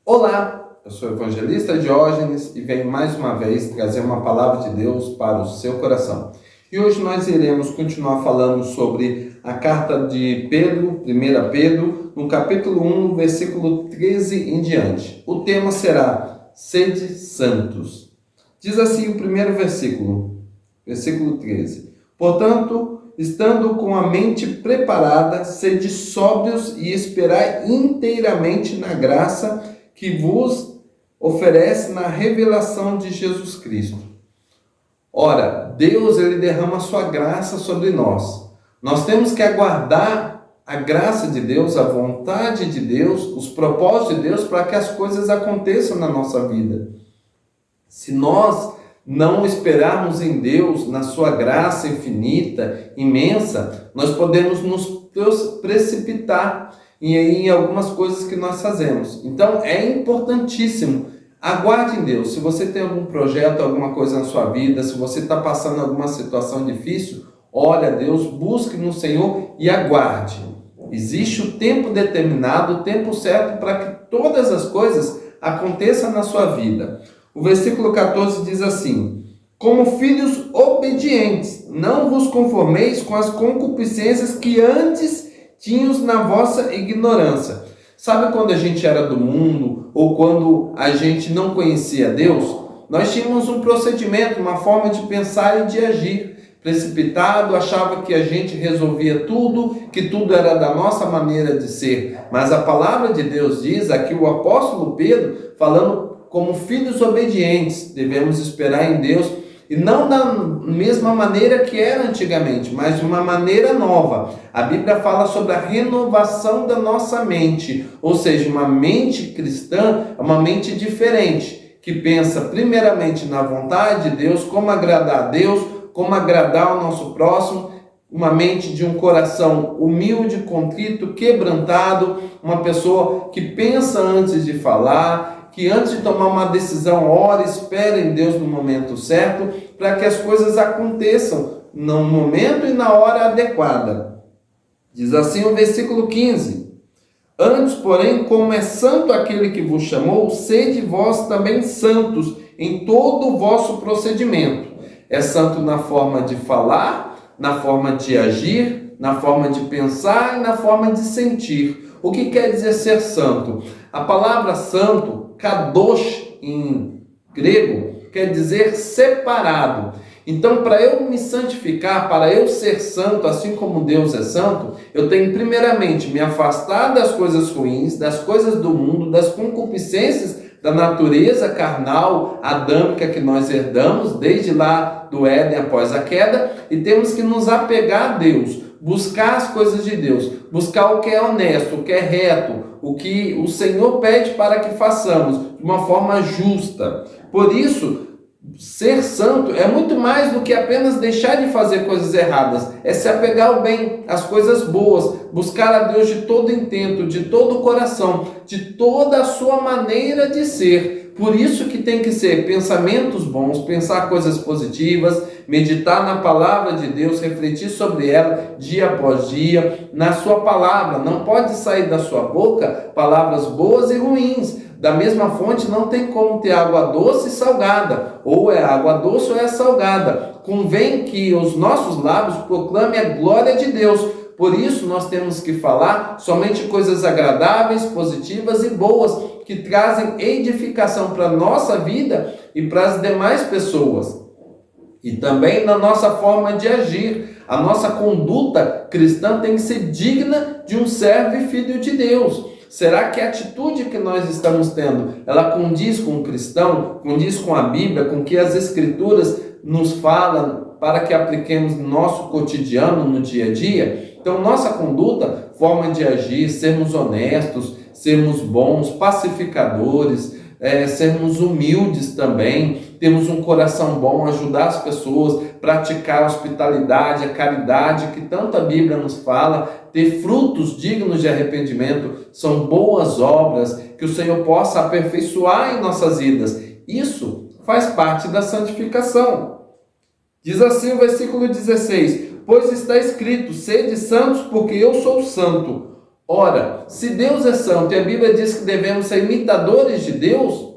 Olá, eu sou o evangelista Diógenes e venho mais uma vez trazer uma palavra de Deus para o seu coração. E hoje nós iremos continuar falando sobre a carta de Pedro, 1 Pedro, no capítulo 1, versículo 13 em diante. O tema será Sede Santos. Diz assim o primeiro versículo 13. Portanto, estando com a mente preparada, sede sóbrios e esperai inteiramente na graça que vos oferece na revelação de Jesus Cristo. Ora, Deus ele derrama a sua graça sobre nós. Nós temos que aguardar a graça de Deus, a vontade de Deus, os propósitos de Deus para que as coisas aconteçam na nossa vida. Se nós não esperarmos em Deus, na sua graça infinita, imensa, nós podemos nos precipitar em algumas coisas que nós fazemos. Então é importantíssimo, aguarde em Deus. Se você tem algum projeto, alguma coisa na sua vida, se você está passando alguma situação difícil, ore a Deus, busque no Senhor e aguarde. Existe o tempo determinado, o tempo certo para que todas as coisas aconteçam na sua vida. O versículo 14 diz assim: como filhos obedientes, não vos conformeis com as concupiscências que antes tínhamos na vossa ignorância. Sabe quando a gente era do mundo ou quando a gente não conhecia Deus? Nós tínhamos um procedimento, uma forma de pensar e de agir. Precipitado, achava que a gente resolvia tudo, que tudo era da nossa maneira de ser. Mas a palavra de Deus diz, aqui o apóstolo Pedro, falando como filhos obedientes, devemos esperar em Deus, e não da mesma maneira que era antigamente, mas de uma maneira nova. A Bíblia fala sobre a renovação da nossa mente, ou seja, uma mente cristã é uma mente diferente, que pensa primeiramente na vontade de Deus, como agradar a Deus, como agradar o nosso próximo, uma mente de um coração humilde, contrito, quebrantado, uma pessoa que pensa antes de falar, que antes de tomar uma decisão, ora, espera em Deus no momento certo, para que as coisas aconteçam no momento e na hora adequada. Diz assim o versículo 15: antes, porém, como é santo aquele que vos chamou, sede vós também santos em todo o vosso procedimento. É santo na forma de falar, na forma de agir, na forma de pensar e na forma de sentir. O que quer dizer ser santo? A palavra santo, kadosh em grego, quer dizer separado. Então, para eu me santificar, para eu ser santo, assim como Deus é santo, eu tenho primeiramente me afastar das coisas ruins, das coisas do mundo, das concupiscências da natureza carnal, adâmica que nós herdamos desde lá do Éden após a queda, e temos que nos apegar a Deus, buscar as coisas de Deus, buscar o que é honesto, o que é reto, o que o Senhor pede para que façamos de uma forma justa. Por isso, ser santo é muito mais do que apenas deixar de fazer coisas erradas, é se apegar ao bem, às coisas boas, buscar a Deus de todo intento, de todo o coração, de toda a sua maneira de ser. Por isso que tem que ser pensamentos bons, pensar coisas positivas, meditar na palavra de Deus, refletir sobre ela dia após dia, na sua palavra. Não pode sair da sua boca palavras boas e ruins. Da mesma fonte não tem como ter água doce e salgada, ou é água doce ou é salgada. Convém que os nossos lábios proclamem a glória de Deus. Por isso nós temos que falar somente coisas agradáveis, positivas e boas, que trazem edificação para a nossa vida e para as demais pessoas. E também na nossa forma de agir. A nossa conduta cristã tem que ser digna de um servo e filho de Deus. Será que a atitude que nós estamos tendo, ela condiz com o cristão, condiz com a Bíblia, com o que as Escrituras nos falam para que apliquemos no nosso cotidiano, no dia a dia? Então, nossa conduta, forma de agir, sermos honestos, sermos bons, pacificadores, sermos humildes também, temos um coração bom, ajudar as pessoas, praticar a hospitalidade, a caridade, que tanto a Bíblia nos fala, ter frutos dignos de arrependimento, são boas obras, que o Senhor possa aperfeiçoar em nossas vidas. Isso faz parte da santificação. Diz assim o versículo 16: pois está escrito, sede santos porque eu sou santo. Ora, se Deus é santo e a Bíblia diz que devemos ser imitadores de Deus,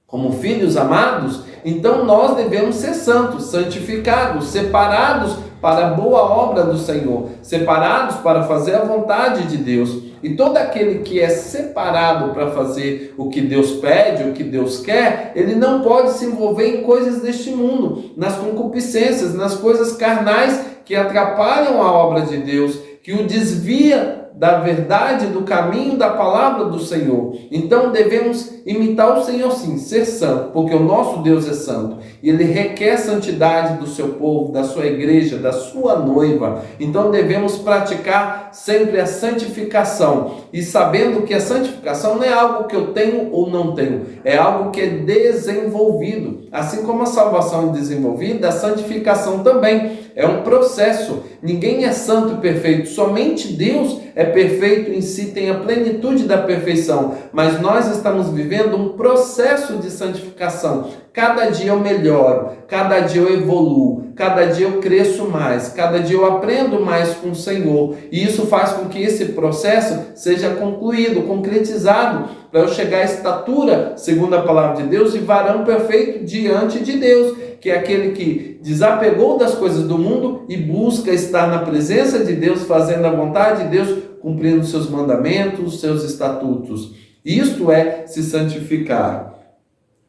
como filhos amados, então nós devemos ser santos, santificados, separados para a boa obra do Senhor, separados para fazer a vontade de Deus. E todo aquele que é separado para fazer o que Deus pede, o que Deus quer, ele não pode se envolver em coisas deste mundo, nas concupiscências, nas coisas carnais que atrapalham a obra de Deus, que o desvia da verdade, do caminho da palavra do Senhor. Então devemos imitar o Senhor sim, ser santo, porque o nosso Deus é santo. E Ele requer santidade do seu povo, da sua igreja, da sua noiva. Então devemos praticar sempre a santificação. E sabendo que a santificação não é algo que eu tenho ou não tenho, é algo que é desenvolvido. Assim como a salvação é desenvolvida, a santificação também é um processo. Ninguém é santo e perfeito, somente Deus é perfeito em si, tem a plenitude da perfeição, mas nós estamos vivendo um processo de santificação. Cada dia eu melhoro, cada dia eu evoluo, cada dia eu cresço mais, cada dia eu aprendo mais com o Senhor, e isso faz com que esse processo seja concluído, concretizado, para eu chegar à estatura, segundo a palavra de Deus, e varão perfeito diante de Deus, que é aquele que desapegou das coisas do mundo e busca estar na presença de Deus, fazendo a vontade de Deus, cumprindo seus mandamentos, seus estatutos. Isto é se santificar.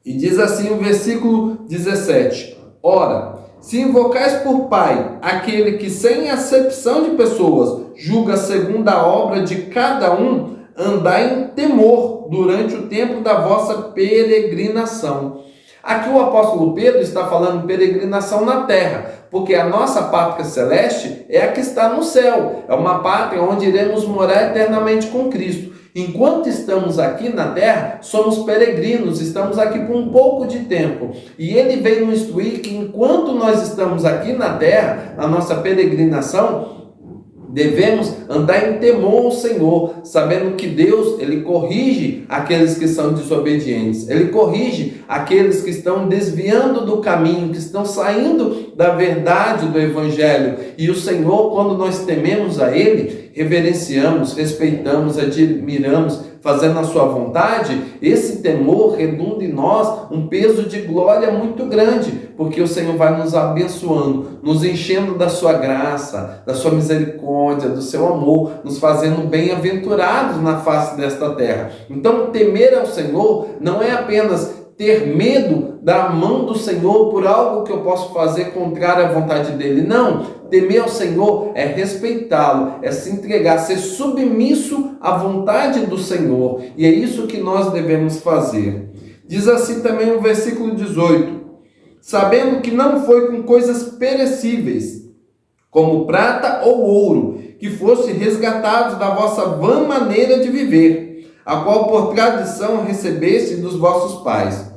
E diz assim o versículo 17: Ora, se invocais por Pai aquele que sem acepção de pessoas julga segundo a obra de cada um, andai em temor durante o tempo da vossa peregrinação. Aqui o apóstolo Pedro está falando peregrinação na terra, porque a nossa pátria celeste é a que está no céu, é uma pátria onde iremos morar eternamente com Cristo. Enquanto estamos aqui na terra, somos peregrinos, estamos aqui por um pouco de tempo. E ele veio nos instruir que enquanto nós estamos aqui na terra, a nossa peregrinação, devemos andar em temor ao Senhor, sabendo que Deus, Ele corrige aqueles que são desobedientes. Ele corrige aqueles que estão desviando do caminho, que estão saindo da verdade do Evangelho. E o Senhor, quando nós tememos a Ele, reverenciamos, respeitamos, admiramos, fazendo a sua vontade, esse temor redunda em nós um peso de glória muito grande, porque o Senhor vai nos abençoando, nos enchendo da sua graça, da sua misericórdia, do seu amor, nos fazendo bem-aventurados na face desta terra. Então, temer ao Senhor não é apenas ter medo da mão do Senhor por algo que eu posso fazer contrário à vontade dele. Não, temer ao Senhor é respeitá-lo, é se entregar, ser submisso à vontade do Senhor. E é isso que nós devemos fazer. Diz assim também o versículo 18: Sabendo que não foi com coisas perecíveis, como prata ou ouro, que fosse resgatados da vossa vã maneira de viver, a qual por tradição recebeste dos vossos pais.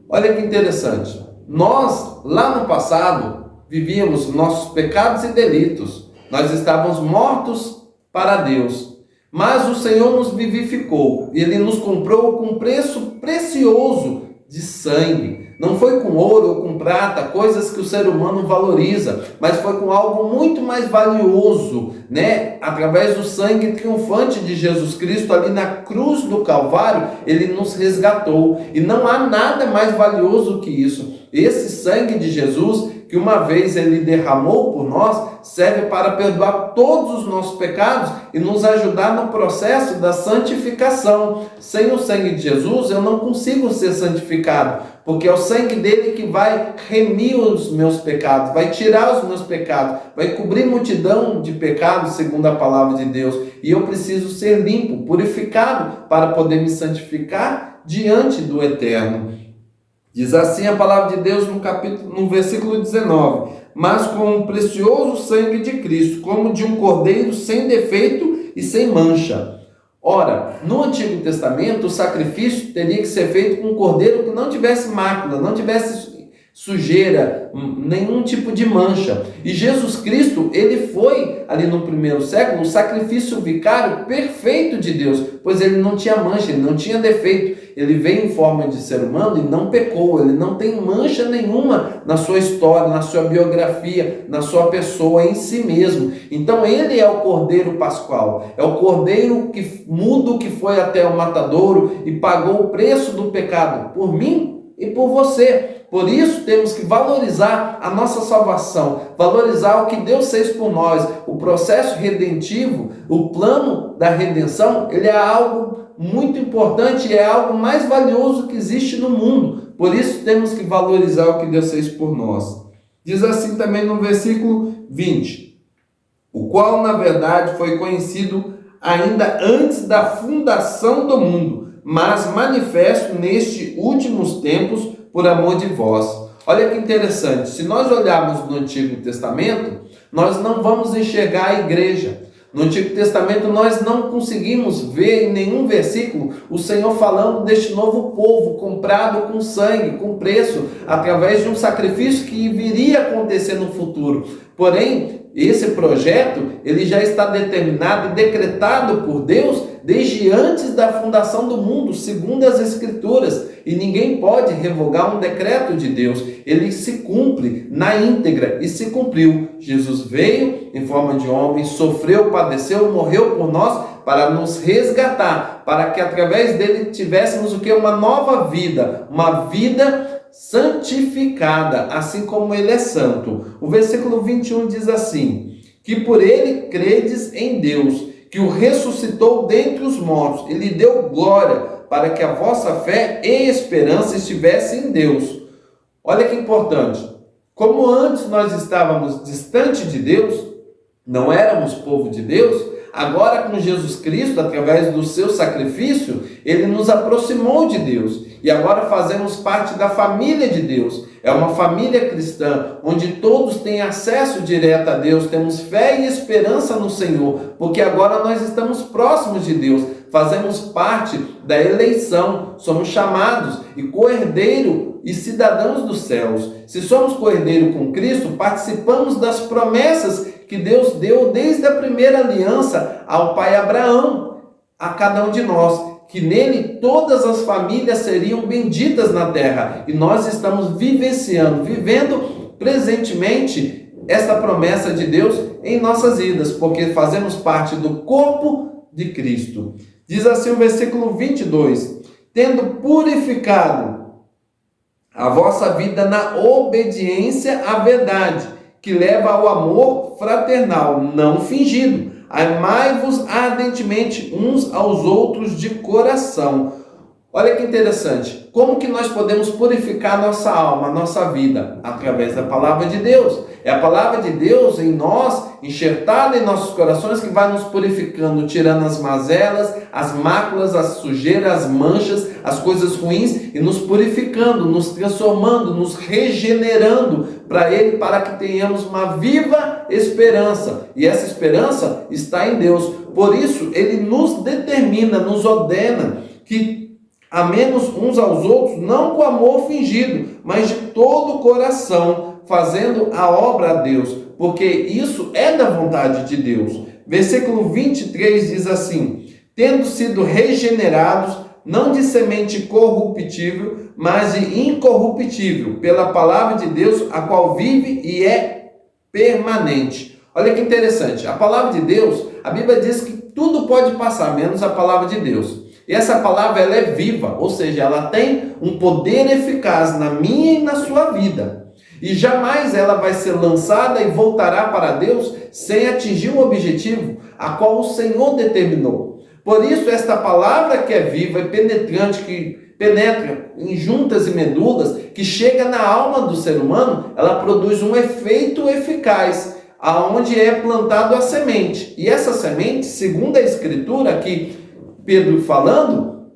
Olha que interessante. Nós, lá no passado, vivíamos nossos pecados e delitos. Nós estávamos mortos para Deus. Mas o Senhor nos vivificou. Ele nos comprou com preço precioso de sangue. Não foi com ouro ou com prata, coisas que o ser humano valoriza, mas foi com algo muito mais valioso, né? Através do sangue triunfante de Jesus Cristo, ali na cruz do Calvário, ele nos resgatou. E não há nada mais valioso que isso. Esse sangue de Jesus, que uma vez ele derramou por nós, serve para perdoar todos os nossos pecados e nos ajudar no processo da santificação. Sem o sangue de Jesus, eu não consigo ser santificado, porque é o sangue dele que vai remir os meus pecados, vai tirar os meus pecados, vai cobrir multidão de pecados, segundo a palavra de Deus. E eu preciso ser limpo, purificado, para poder me santificar diante do Eterno. Diz assim a palavra de Deus no versículo 19: Mas com o precioso sangue de Cristo, como de um cordeiro sem defeito e sem mancha. Ora, no Antigo Testamento, o sacrifício teria que ser feito com um cordeiro que não tivesse mácula, não tivesse sujeira, nenhum tipo de mancha. E Jesus Cristo, ele foi, ali no primeiro século, o sacrifício vicário perfeito de Deus, pois ele não tinha mancha, ele não tinha defeito. Ele veio em forma de ser humano e não pecou, ele não tem mancha nenhuma na sua história, na sua biografia, na sua pessoa em si mesmo. Então ele é o Cordeiro Pascual, é o Cordeiro que mudo que foi até o matadouro e pagou o preço do pecado por mim e por você. Por isso temos que valorizar a nossa salvação, valorizar o que Deus fez por nós. O processo redentivo, o plano da redenção, ele é algo muito importante, é algo mais valioso que existe no mundo. Por isso temos que valorizar o que Deus fez por nós. Diz assim também no versículo 20, o qual na verdade foi conhecido ainda antes da fundação do mundo, mas manifesto nestes últimos tempos por amor de vós. Olha que interessante, se nós olharmos no Antigo Testamento, nós não vamos enxergar a igreja. No Antigo Testamento nós não conseguimos ver em nenhum versículo o Senhor falando deste novo povo comprado com sangue, com preço, através de um sacrifício que viria a acontecer no futuro. Porém, esse projeto ele já está determinado e decretado por Deus desde antes da fundação do mundo, segundo as Escrituras. E ninguém pode revogar um decreto de Deus. Ele se cumpre na íntegra e se cumpriu. Jesus veio em forma de homem, sofreu, padeceu, morreu por nós para nos resgatar, para que através dele tivéssemos o que? Uma nova vida, uma vida santificada, assim como ele é santo. O versículo 21 diz assim, que por ele credes em Deus, que o ressuscitou dentre os mortos e lhe deu glória, para que a vossa fé e esperança estivessem em Deus. Olha que importante. Como antes nós estávamos distante de Deus, não éramos povo de Deus, agora com Jesus Cristo, através do seu sacrifício, ele nos aproximou de Deus. E agora fazemos parte da família de Deus. É uma família cristã, onde todos têm acesso direto a Deus, temos fé e esperança no Senhor, porque agora nós estamos próximos de Deus, fazemos parte da eleição, somos chamados e co-herdeiro e cidadãos dos céus. Se somos co-herdeiro com Cristo, participamos das promessas que Deus deu desde a primeira aliança ao pai Abraão, a cada um de nós, que nele todas as famílias seriam benditas na terra. E nós estamos vivendo presentemente esta promessa de Deus em nossas vidas, porque fazemos parte do corpo de Cristo. Diz assim o versículo 22, tendo purificado a vossa vida na obediência à verdade, que leva ao amor fraternal, não fingido. Amai-vos ardentemente uns aos outros de coração. Olha que interessante. Como que nós podemos purificar nossa alma, nossa vida? Através da palavra de Deus. É a palavra de Deus em nós, enxertada em nossos corações, que vai nos purificando, tirando as mazelas, as máculas, as sujeiras, as manchas, as coisas ruins, e nos purificando, nos transformando, nos regenerando para Ele, para que tenhamos uma viva esperança. E essa esperança está em Deus. Por isso, Ele nos determina, nos ordena que amemos uns aos outros, não com amor fingido, mas de todo o coração, fazendo a obra a Deus, porque isso é da vontade de Deus. Versículo 23 diz assim, tendo sido regenerados, não de semente corruptível, mas de incorruptível, pela palavra de Deus, a qual vive e é permanente. Olha que interessante, a palavra de Deus, a Bíblia diz que tudo pode passar, menos a palavra de Deus. E essa palavra ela é viva, ou seja, ela tem um poder eficaz na minha e na sua vida. E jamais ela vai ser lançada e voltará para Deus sem atingir o objetivo a qual o Senhor determinou. Por isso, esta palavra que é viva e penetrante, que penetra em juntas e medulas, que chega na alma do ser humano, ela produz um efeito eficaz, aonde é plantado a semente. E essa semente, segundo a Escritura, aqui Pedro falando,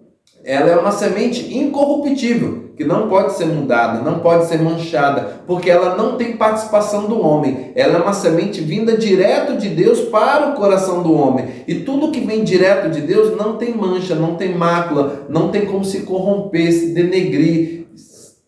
ela é uma semente incorruptível, que não pode ser mudada, não pode ser manchada, porque ela não tem participação do homem. Ela é uma semente vinda direto de Deus para o coração do homem. E tudo que vem direto de Deus não tem mancha, não tem mácula, não tem como se corromper, se denegrir,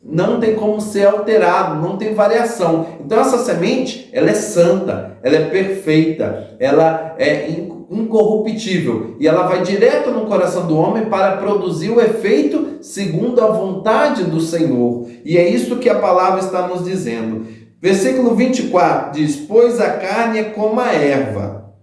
não tem como ser alterado, não tem variação. Então essa semente, ela é santa, ela é perfeita, ela é incorruptível e ela vai direto no coração do homem para produzir o efeito segundo a vontade do Senhor. E é isso que a palavra está nos dizendo. Versículo 24 diz: pois a carne é como a erva,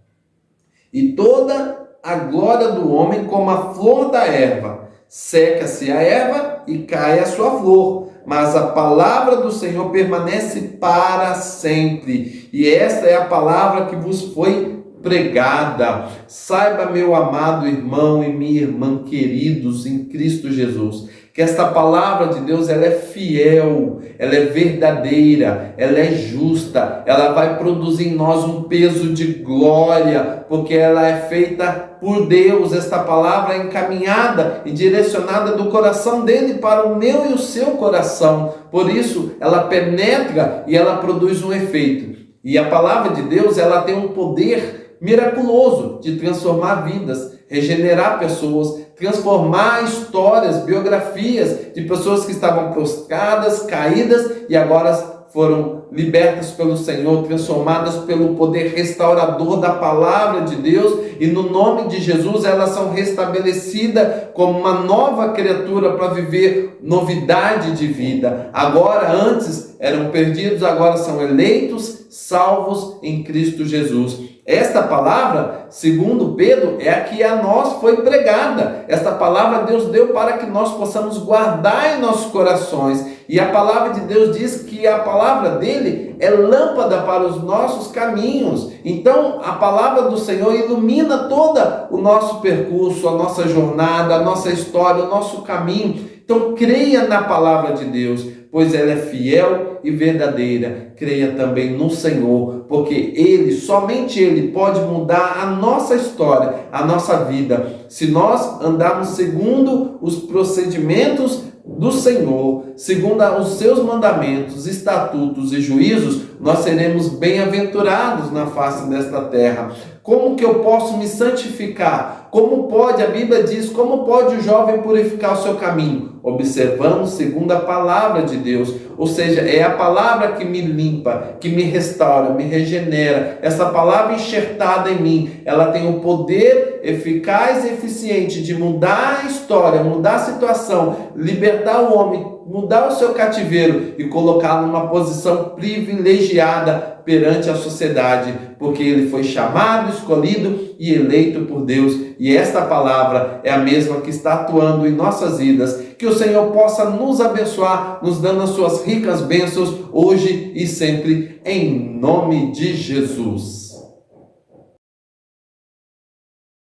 e toda a glória do homem como a flor da erva. Seca-se a erva e cai a sua flor, mas a palavra do Senhor permanece para sempre. E esta é a palavra que vos foi pregada. Saiba, meu amado irmão e minha irmã queridos em Cristo Jesus, que esta palavra de Deus, ela é fiel, ela é verdadeira, ela é justa, ela vai produzir em nós um peso de glória, porque ela é feita por Deus. Esta palavra é encaminhada e direcionada do coração dele para o meu e o seu coração. Por isso, ela penetra e ela produz um efeito. E a palavra de Deus, ela tem um poder miraculoso de transformar vidas, regenerar pessoas, transformar histórias, biografias de pessoas que estavam prostradas, caídas e agora foram libertas pelo Senhor, transformadas pelo poder restaurador da palavra de Deus, e no nome de Jesus elas são restabelecidas como uma nova criatura para viver novidade de vida. Agora, antes eram perdidos, agora são eleitos, salvos em Cristo Jesus. Esta palavra, segundo Pedro, é a que a nós foi pregada. Esta palavra Deus deu para que nós possamos guardar em nossos corações. E a palavra de Deus diz que a palavra dele é lâmpada para os nossos caminhos. Então, a palavra do Senhor ilumina todo o nosso percurso, a nossa jornada, a nossa história, o nosso caminho. Então, creia na palavra de Deus, pois ela é fiel e verdadeira. Creia também no Senhor, porque Ele, somente Ele, pode mudar a nossa história, a nossa vida. Se nós andarmos segundo os procedimentos do Senhor, segundo os seus mandamentos, estatutos e juízos, nós seremos bem-aventurados na face desta terra. Como que eu posso me santificar? Como pode, a Bíblia diz, como pode o jovem purificar o seu caminho? Observando segundo a palavra de Deus. Ou seja, é a palavra que me limpa, que me restaura, me regenera. Essa palavra enxertada em mim, ela tem o poder eficaz e eficiente de mudar a história, mudar a situação, libertar o homem, mudar o seu cativeiro e colocá-lo numa posição privilegiada perante a sociedade, porque ele foi chamado, escolhido e eleito por Deus. E esta palavra é a mesma que está atuando em nossas vidas. Que o Senhor possa nos abençoar, nos dando as suas ricas bênçãos hoje e sempre, em nome de Jesus.